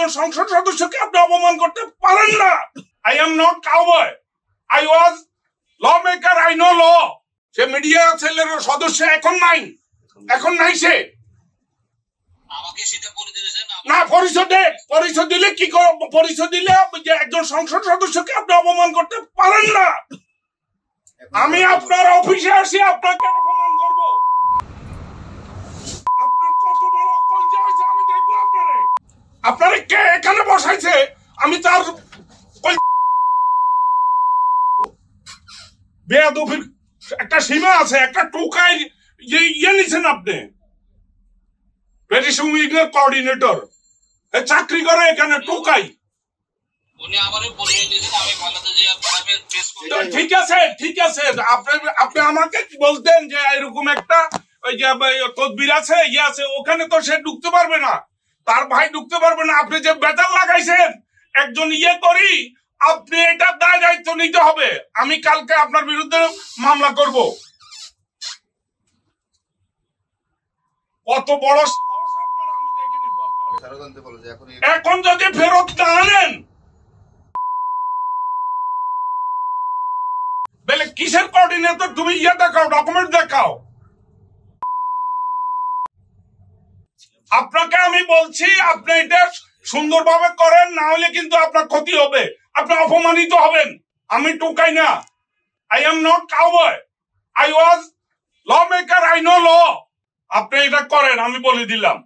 একজন সংসদ সদস্যকে আপনি অপমান করতে পারেন না। I am not cowboy, I was law maker, I know law. সে মিডিয়া সেলের সদস্য এখন নাই সে। না, পরিচয় দিলে কি পরিচয় দিলে যে একজন সংসদ সদস্যকে আপনি অপমান করতে পারেন না। আমি আপনার অফিসে আসি আপনাকে অপমান করব? আপনার কত বড় কলজা হয়েছে আমি দেখবো আপনারে কে এখানে বসাইছে। আমি তার বেয়াদবির একটা সীমা আছে, একটা টোকাই ইয়ে নিছেন আপনি। ব্রিটিশ উইংয়ের কোঅর্ডিনেটর চাকরি করে এখানে, টোকাই। ঠিক আছে আপনি আমাকে বলতেন যে এরকম একটা ওই যে তদবির আছে, ইয়ে আছে, ওখানে তো সে ঢুকতে পারবে না, তার ভাই ঢুকতে পারবে না। আপনি যে বেতার লাগাইছেন একজন ইয়ে করি, আপনি এটার দায় দায়িত্ব নিতে হবে। আমি কালকে আপনার বিরুদ্ধে মামলা করব। কত বড় সাহস আপনার, আমি দেখে নিব। এখন যদি ফেরত না আনেন, বলে কিসের কোঅর্ডিনেটর? তুমি ইয়ে দেখাও, ডকুমেন্ট দেখাও। আপনাকে আমি বলছি আপনি এটা সুন্দরভাবে করেন, না হলে কিন্তু আপনার ক্ষতি হবে, আপনি অপমানিত হবেন। আমি টোকাই না, I am not cowboy, I was law maker, I know law. আপনি এটা করেন, আমি বলে দিলাম।